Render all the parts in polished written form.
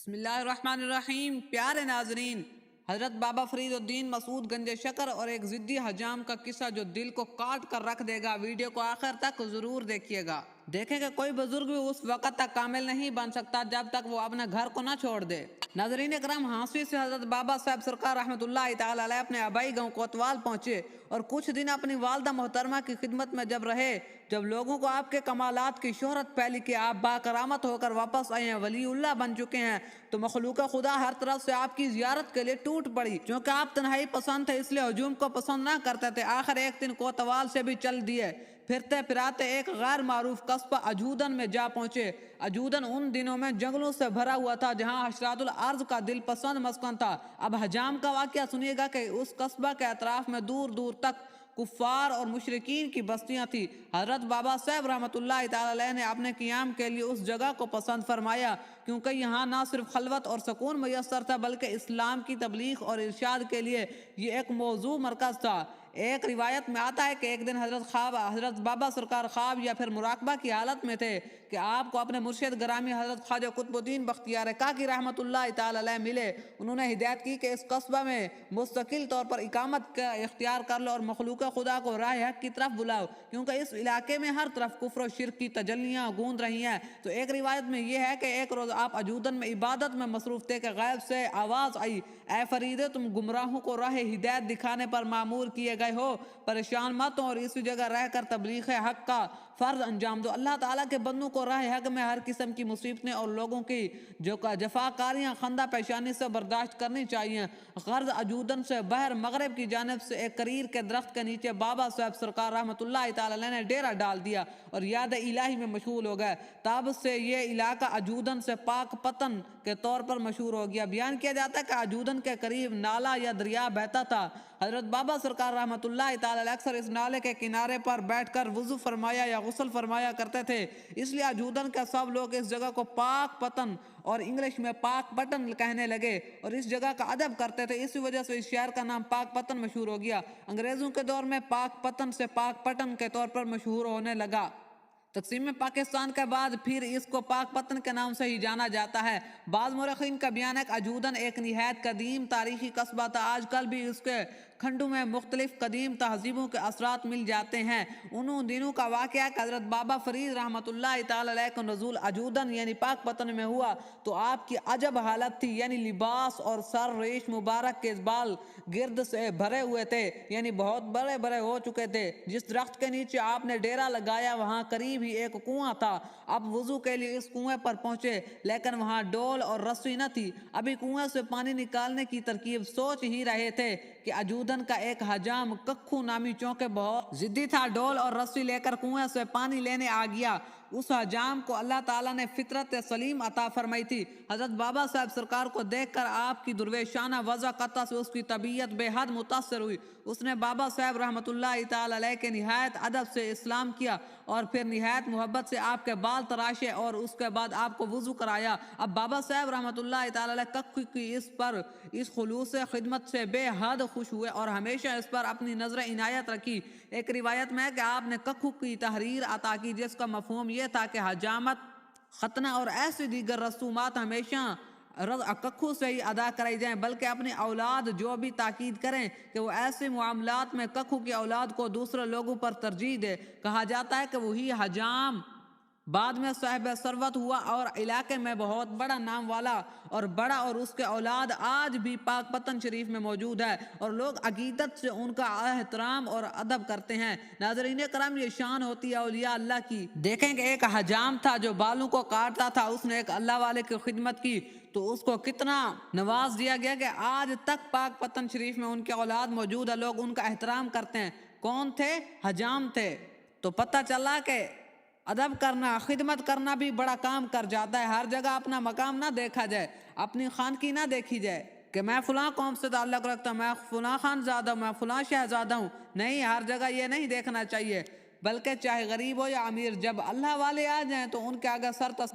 بسم اللہ الرحمن الرحیم۔ پیارے ناظرین، حضرت بابا فرید الدین مسعود گنج شکر اور ایک ضدی حجام کا قصہ جو دل کو کاٹ کر رکھ دے گا، ویڈیو کو آخر تک ضرور دیکھیے گا۔ دیکھیں کہ کوئی بزرگ بھی اس وقت تک کامل نہیں بن سکتا جب تک وہ اپنے گھر کو نہ چھوڑ دے۔ ناظرین اکرام، ہانسوی سے حضرت بابا صاحب سرکار رحمۃ اللہ تعالی علیہ اپنے آبائی گاؤں کوتوال پہنچے اور کچھ دن اپنی والدہ محترمہ کی خدمت میں جب رہے۔ جب لوگوں کو آپ کے کمالات کی شہرت پھیلی کہ آپ باکرامت ہو کر واپس آئے ہیں، ولی اللہ بن چکے ہیں، تو مخلوق خدا ہر طرف سے آپ کی زیارت کے لیے ٹوٹ پڑی۔ چونکہ آپ تنہائی پسند تھے، اس لیے ہجوم کو پسند نہ کرتے تھے۔ آخر ایک دن کوتوال سے بھی چل دیے، پھرتے پھراتے ایک غیر معروف قصبہ اجودن میں جا پہنچے۔ اجودن ان دنوں میں جنگلوں سے بھرا ہوا تھا، جہاں حشرات الارض کا دل پسند مسکن تھا۔ اب حجام کا واقعہ سنیے گا کہ اس قصبہ کے اطراف میں دور دور تک کفار اور مشرکین کی بستیاں تھیں۔ حضرت بابا صاحب رحمۃ اللہ تعالی علیہ نے اپنے قیام کے لیے اس جگہ کو پسند فرمایا، کیونکہ یہاں نہ صرف خلوت اور سکون میسر تھا، بلکہ اسلام کی تبلیغ اور ارشاد کے لیے یہ ایک موضوع مرکز تھا۔ ایک روایت میں آتا ہے کہ ایک دن حضرت بابا سرکار خواب یا پھر مراقبہ کی حالت میں تھے کہ آپ کو اپنے مرشد گرامی حضرت خواجہ قطب الدین بختیار کاکی رحمۃ اللہ تعالی علیہ ملے۔ انہوں نے ہدایت کی کہ اس قصبہ میں مستقل طور پر اقامت کا اختیار کر لو اور مخلوق خدا کو راہ حق کی طرف بلاؤ، کیونکہ اس علاقے میں ہر طرف کفر و شرک کی تجلیاں گونج رہی ہیں۔ تو ایک روایت میں یہ ہے کہ ایک روز آپ اجودن میں عبادت میں مصروف تھے کہ غیب سے آواز آئی، اے فریدے، تم گمراہوں کو راہ ہدایت دکھانے پر مامور کیے گئے ہو، پریشان مت ہو اور اسی جگہ رہ کر تبلیغ حق کا فرض انجام دو۔ اللہ تعالیٰ کے بندوں کو راہ حق میں ہر قسم کی مصیبتیں اور لوگوں کی جو جفاکاریاں خندہ پیشانی سے برداشت کرنی چاہیے۔ غرض اجودن سے بحر مغرب کی جانب سے ایک کریر کے درخت کے نیچے بابا صاحب سرکار رحمۃ اللہ تعالی علیہ نے ڈیرا ڈال دیا اور یاد الہی میں مشغول ہو گئے۔ تب سے یہ علاقہ اجودن سے پاک پتن کے طور پر مشہور ہو گیا۔ بیان کیا جاتا ہے کہ اجودن کے قریب نالا یا دریا بہتا تھا۔ حضرت بابا سرکار رحمۃ اللہ تعالی علیہ اکثر اس نالے کے کنارے پر بیٹھ کر وضو فرمایا یا غسل فرمایا کرتے تھے، اس لیے اجودن کے سب لوگ اس جگہ کو پاک پتن اور انگلش میں پاک پٹن کہنے لگے اور اس جگہ کا ادب کرتے تھے۔ اسی وجہ سے اس شہر کا نام پاک پتن مشہور ہو گیا۔ انگریزوں کے دور میں پاک پتن سے پاک پٹن کے طور پر مشہور ہونے لگا۔ تقسیم پاکستان کے بعد پھر اس کو پاک پتن کے نام سے ہی جانا جاتا ہے۔ بعض مورخین کا بیان ہے کہ اجودن ایک نہایت قدیم تاریخی قصبہ تھا۔ آج کل بھی اس کے کھنڈوں میں مختلف قدیم تہذیبوں کے اثرات مل جاتے ہیں۔ انہوں دنوں کا واقعہ کہ حضرت بابا فرید رحمۃ اللہ تعالی علیہ کو نزول اجودن یعنی پاک پتن میں ہوا تو آپ کی عجب حالت تھی، یعنی لباس اور سر ریش مبارک کے بال گرد سے بھرے ہوئے تھے، یعنی بہت بڑے بڑے ہو چکے تھے۔ جس درخت کے نیچے آپ نے ڈیرا لگایا وہاں قریب ہی ایک کنواں تھا۔ اب وضو کے لیے اس کنویں پر پہنچے، لیکن وہاں ڈول اور رسی نہ تھی۔ ابھی کنویں سے پانی نکالنے کی ترکیب سوچ ہی رہے تھے کہ اجودن کا ایک حجام ککھو نامی چونکہ بہت ضدی تھا، ڈول اور رسی لے کر کنویں سے پانی لینے آ گیا۔ اس حجام کو اللہ تعالیٰ نے فطرت سلیم عطا فرمائی تھی۔ حضرت بابا صاحب سرکار کو دیکھ کر آپ کی درویشانہ وضاقت سے اس کی طبیعت بے حد متاثر ہوئی۔ اس نے بابا صاحب رحمۃ اللہ تعالی علیہ کے نہایت ادب سے اسلام کیا اور پھر نہایت محبت سے آپ کے بال تراشے اور اس کے بعد آپ کو وضو کرایا۔ اب بابا صاحب رحمۃ اللہ تعالی علیہ ککھ کی اس خلوص خدمت سے بے حد خوش ہوئے اور ہمیشہ اس پر اپنی نظر عنایت رکھی۔ ایک روایت میں ہے کہ آپ نے ککھ کی تحریر عطا کی، جس کا مفہوم یہ تھا کہ حجامت، ختنہ اور ایسی دیگر رسومات ہمیشہ ککھو سے ہی ادا کرائی جائیں، بلکہ اپنی اولاد جو بھی تاکید کریں کہ وہ ایسے معاملات میں ککھو کی اولاد کو دوسرے لوگوں پر ترجیح دے۔ کہا جاتا ہے کہ وہی حجام بعد میں صاحب ثروت ہوا اور علاقے میں بہت بڑا نام والا اور بڑا، اور اس کے اولاد آج بھی پاک پتن شریف میں موجود ہے اور لوگ عقیدت سے ان کا احترام اور ادب کرتے ہیں۔ ناظرین کرام، یہ شان ہوتی ہے اولیاء اللہ کی۔ دیکھیں کہ ایک حجام تھا جو بالوں کو کاٹتا تھا، اس نے ایک اللہ والے کی خدمت کی تو اس کو کتنا نواز دیا گیا کہ آج تک پاک پتن شریف میں ان کی اولاد موجود ہے، لوگ ان کا احترام کرتے ہیں۔ کون تھے؟ حجام تھے۔ تو پتہ چلا کہ ادب کرنا، خدمت کرنا بھی بڑا کام کر جاتا ہے۔ ہر جگہ اپنا مقام نہ دیکھا جائے، اپنی خانقی نہ دیکھی جائے کہ میں فلاں قوم سے تعلق رکھتا ہوں، میں فلاں خانزادہ ہوں، میں فلاں شہزادہ ہوں۔ نہیں، ہر جگہ یہ نہیں دیکھنا چاہیے، بلکہ چاہے غریب ہو یا امیر، جب اللہ والے آ جائیں تو ان کے اگر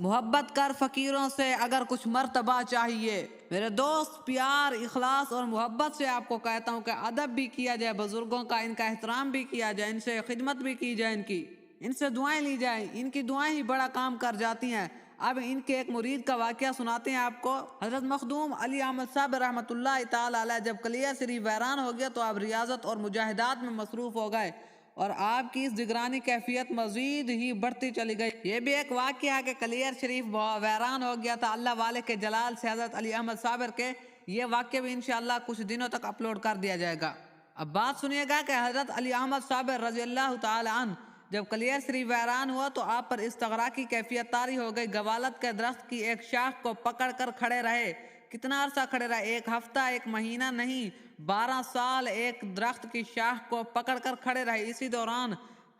محبت کر، فقیروں سے اگر کچھ مرتبہ چاہیے۔ میرے دوست، پیار، اخلاص اور محبت سے آپ کو کہتا ہوں کہ ادب بھی کیا جائے بزرگوں کا، ان کا احترام بھی کیا جائے، ان سے خدمت بھی کی جائے، ان سے دعائیں لی جائیں، ان کی دعائیں ہی بڑا کام کر جاتی ہیں۔ اب ان کے ایک مرید کا واقعہ سناتے ہیں آپ کو۔ حضرت مخدوم علی احمد صاحب رحمۃ اللہ تعالی علیہ جب کلیہ شریف ویران ہو گیا تو آپ ریاضت اور مجاہدات میں مصروف ہو گئے اور آپ کی اس جگرانی کیفیت مزید ہی بڑھتی چلی گئی۔ یہ بھی ایک واقعہ ہے کہ کلیئر شریف ویران ہو گیا تھا اللہ والے کے جلال سے حضرت علی احمد صابر کے۔ یہ واقعہ بھی انشاءاللہ کچھ دنوں تک اپلوڈ کر دیا جائے گا۔ اب بات سنیے گا کہ حضرت علی احمد صابر رضی اللہ تعالی عنہ جب کلیئر شریف ویران ہوا تو آپ پر استغراقی کیفیت طاری ہو گئی۔ گوالت کے درخت کی ایک شاخ کو پکڑ کر کھڑے رہے۔ کتنا عرصہ کھڑے رہے؟ ایک ہفتہ، ایک مہینہ نہیں، 12 سال ایک درخت کی شاخ کو پکڑ کر کھڑے رہے۔ اسی دوران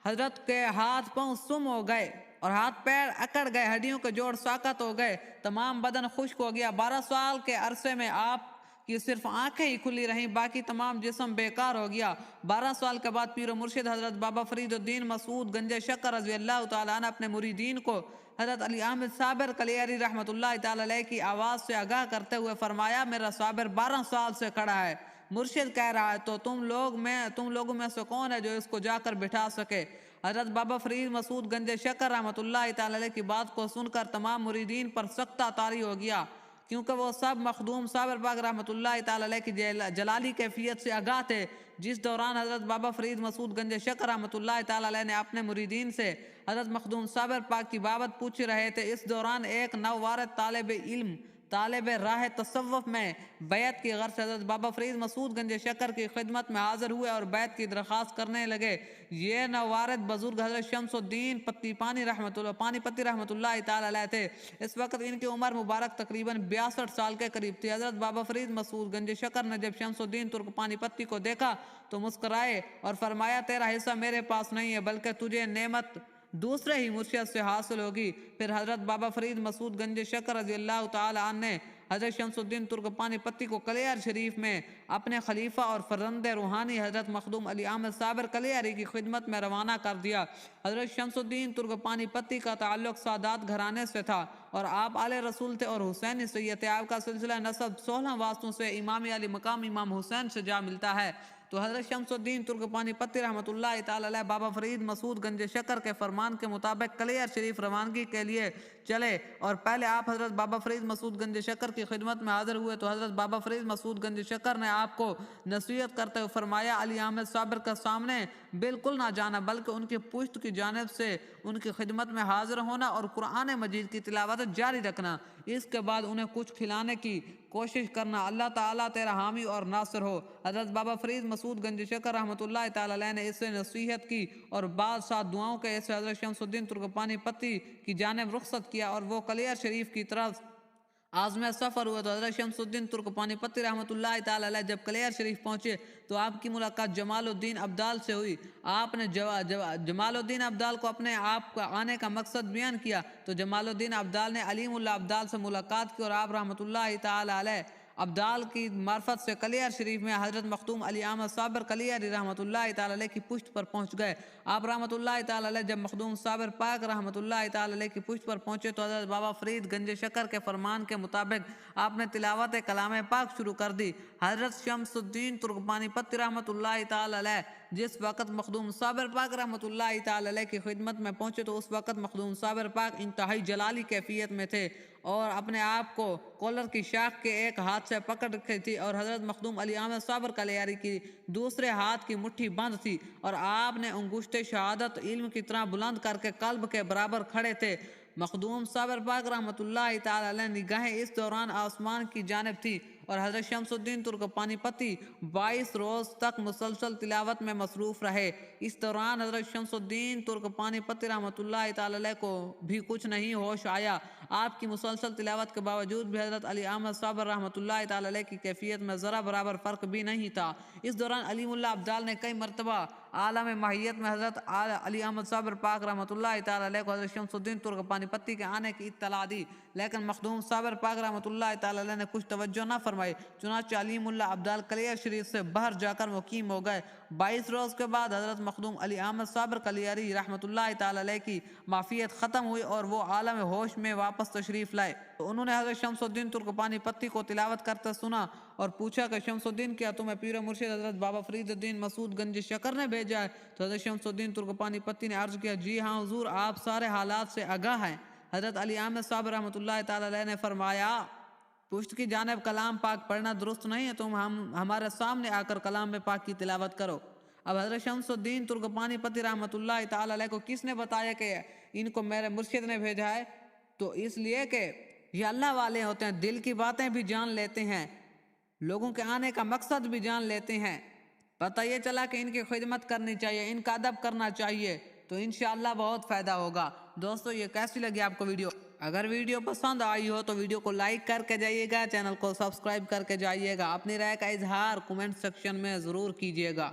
حضرت کے ہاتھ پاؤں سم ہو گئے اور ہاتھ پیر اکڑ گئے، ہڈیوں کے جوڑ ساقط ہو گئے، تمام بدن خشک ہو گیا۔ 12 سال کے عرصے میں آپ کی صرف آنکھیں ہی کھلی رہیں، باقی تمام جسم بیکار ہو گیا۔ 12 سال کے بعد پیر و مرشد حضرت بابا فرید الدین مسعود گنج شکر رضی اللہ تعالیٰ عنہ اپنے مریدین کو حضرت علی احمد صابر کلیاری رحمۃ اللہ تعالی علیہ کی آواز سے آگاہ کرتے ہوئے فرمایا، میرا صابر 12 سال سے کھڑا ہے۔ مرشد کہہ رہا ہے تو تم لوگوں میں سے کون ہے جو اس کو جا کر بٹھا سکے؟ حضرت بابا فرید مسعود گنج شکر رحمۃ اللہ تعالی علیہ کی بات کو سن کر تمام مریدین پر سختہ طاری ہو گیا، کیونکہ وہ سب مخدوم صابر پاک رحمۃ اللہ تعالی علیہ کی جلالی کیفیت سے آگاہ تھے، جس دوران حضرت بابا فرید مسعود گنج شکر رحمۃ اللہ تعالی علیہ نے اپنے مریدین سے حضرت مخدوم صابر پاک کی بابت پوچھ رہے تھے۔ اس دوران ایک نووارد طالب علم طالب راہ تصوف میں بیعت کی غرض سے حضرت بابا فرید مسعود گنج شکر کی خدمت میں حاضر ہوئے اور بیعت کی درخواست کرنے لگے۔ یہ نووارد بزرگ حضرت شمس الدین پانی پتی رحمۃ اللہ تعالی علیہ تھے۔ اس وقت ان کی عمر مبارک تقریباً 62 سال کے قریب تھی۔ حضرت بابا فرید مسعود گنج شکر نے جب شمس الدین ترک پانی پتی کو دیکھا تو مسکرائے اور فرمایا، تیرا حصہ میرے پاس نہیں ہے بلکہ تجھے نعمت دوسرے ہی مرشد سے حاصل ہوگی۔ پھر حضرت بابا فرید مسعود گنج شکر رضی اللہ تعالی عنہ نے حضرت شمس الدین ترک پانی پتی کو کلیار شریف میں اپنے خلیفہ اور فرزند روحانی حضرت مخدوم علی احمد صابر کلیاری کی خدمت میں روانہ کر دیا۔ حضرت شمس الدین ترک پانی پتی کا تعلق سادات گھرانے سے تھا اور آپ آل رسول تھے اور حسینی سید تھے۔ آپ کا سلسلہ نسب 16 واسطوں سے امام علی مقام امام حسین سے جا ملتا ہے۔ تو حضرت شمس الدین ترک پانی پتی رحمۃ اللہ تعالی علیہ بابا فرید مسعود گنج شکر کے فرمان کے مطابق کلیار شریف روانگی کے لیے چلے اور پہلے آپ حضرت بابا فرید مسعود گنج شکر کی خدمت میں حاضر ہوئے تو حضرت بابا فرید مسعود گنج شکر نے آپ کو نصیحت کرتے ہوئے فرمایا، علی احمد صابر کا سامنے بالکل نہ جانا بلکہ ان کی پشت کی جانب سے ان کی خدمت میں حاضر ہونا اور قرآن مجید کی تلاوت جاری رکھنا، اس کے بعد انہیں کچھ کھلانے کی کوشش کرنا، اللہ تعالیٰ تیرا حامی اور ناصر ہو۔ حضرت بابا فرید مسعود گنج شکر رحمۃ اللہ تعالی علیہ نے اس سے نصیحت کی اور بعد ساتھ دعاؤں کے ایسے حضرت شمس الدین ترک پانی پتی کی جانب رخصت کیا اور وہ کلیار شریف کی طرف عازم سفر ہوئے تو حضرت شمس الدین ترک پانی پتی رحمۃ اللہ تعالی علیہ جب کلیار شریف پہنچے تو آپ کی ملاقات جمال الدین ابدال سے ہوئی۔ آپ نے جمال الدین ابدال کو اپنے آپ کا آنے کا مقصد بیان کیا تو جمال الدین ابدال نے علیم اللہ ابدال سے ملاقات کی اور آپ رحمۃ اللہ تعالی علیہ ابدال کی معرفت سے کلیار شریف میں حضرت مخدوم علی احمد صابر کلیاری رحمۃ اللہ تعالی علیہ کی پشت پر پہنچ گئے۔ آپ رحمۃ اللہ تعالی علیہ جب مخدوم صابر پاک رحمۃ اللہ تعالی علیہ کی پشت پر پہنچے تو حضرت بابا فرید گنج شکر کے فرمان کے مطابق آپ نے تلاوت کلام پاک شروع کر دی۔ حضرت شمس الدین ترک پانی پتی رحمۃ اللہ تعالی علیہ جس وقت مخدوم صابر پاک رحمۃ اللہ تعالی علیہ کی خدمت میں پہنچے تو اس وقت مخدوم صابر پاک انتہائی جلالی کیفیت میں تھے اور اپنے آپ کو کولر کی شاخ کے ایک ہاتھ سے پکڑ رکھی تھی اور حضرت مخدوم علی احمد صابر کلیاری کی دوسرے ہاتھ کی مٹھی بند تھی اور آپ نے انگشت شہادت علم کی طرح بلند کر کے قلب کے برابر کھڑے تھے۔ مخدوم صابر پاک رحمۃ اللہ تعالی علیہ نگاہیں اس دوران آسمان کی جانب تھی اور حضرت شمس الدین ترک پانی پتی 22 روز تک مسلسل تلاوت میں مصروف رہے۔ اس دوران حضرت شمس الدین ترک پانی پتی رحمۃ اللہ تعالی علیہ کو بھی کچھ نہیں ہوش آیا۔ آپ کی مسلسل تلاوت کے باوجود بھی حضرت علی احمد صابر رحمۃ اللہ تعالی علیہ کی کیفیت میں ذرا برابر فرق بھی نہیں تھا۔ اس دوران علیم اللہ ابدال نے کئی مرتبہ عالم ماہیت میں حضرت علی احمد صابر پاک رحمۃ اللہ تعالی علیہ کو حضرت شمس الدین ترک پانی پتی کے آنے کی اطلاع دی، لیکن مخدوم صابر پاک رحمۃ اللہ تعالی علیہ نے کچھ توجہ نہ فرمائی، چنانچہ علیم اللہ ابدال کلیار شریف سے باہر جا کر مقیم ہو گئے۔ 22 روز کے بعد حضرت مخدوم علی احمد صابر کلیاری رحمۃ اللہ تعالی علیہ کی معافیت ختم ہوئی اور وہ عالم ہوش میں واپس تشریف لائے تو انہوں نے حضرت شمس الدین ترک پانی پتی کو تلاوت کرتے سنا اور پوچھا کہ شمس الدین کیا تمہیں پیر مرشد حضرت بابا فرید الدین مسعود گنج شکر نے بھیجا ہے؟ تو حضرت شمس الدین ترک پانی پتی نے عرض کیا، جی ہاں حضور، آپ سارے حالات سے آگاہ ہیں۔ حضرت علی احمد صاحب رحمۃ اللہ تعالی علیہ نے فرمایا پشت کی جانب کلام پاک پڑھنا درست نہیں ہے، تم ہمارے سامنے آ کر کلام پاک کی تلاوت کرو۔ اب حضرت شمس الدین ترکمانی پتی رحمۃ اللہ تعالی علیہ کو کس نے بتایا کہ ان کو میرے مرشد نے بھیجا ہے؟ تو اس لیے کہ یہ اللہ والے ہوتے ہیں، دل کی باتیں بھی جان لیتے ہیں، لوگوں کے آنے کا مقصد بھی جان لیتے ہیں۔ پتہ یہ چلا کہ ان کی خدمت کرنی چاہیے، ان کا ادب کرنا چاہیے، تو انشاءاللہ بہت فائدہ ہوگا۔ دوستو یہ کیسی لگی آپ کو ویڈیو؟ اگر ویڈیو پسند آئی ہو تو ویڈیو کو لائک کر کے جائیے گا، چینل کو سبسکرائب کر کے جائیے گا، اپنی رائے کا اظہار کومنٹ سیکشن میں ضرور کیجیے گا۔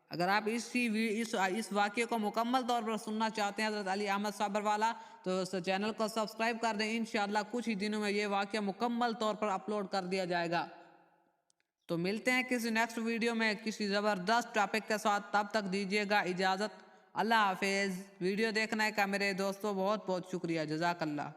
اگر آپ اس واقعے کو مکمل طور پر سننا چاہتے ہیں حضرت علی احمد صاحب والا، تو اس چینل کو سبسکرائب کر دیں، انشاءاللہ کچھ ہی دنوں میں یہ واقعہ مکمل طور پر اپلوڈ کر دیا جائے گا۔ تو ملتے ہیں کسی نیکسٹ ویڈیو میں کسی زبردست ٹاپک کے ساتھ، تب تک دیجیے گا اجازت۔ اللہ حافظ۔ ویڈیو دیکھنے کا میرے دوستوں بہت بہت شکریہ، جزاک اللہ۔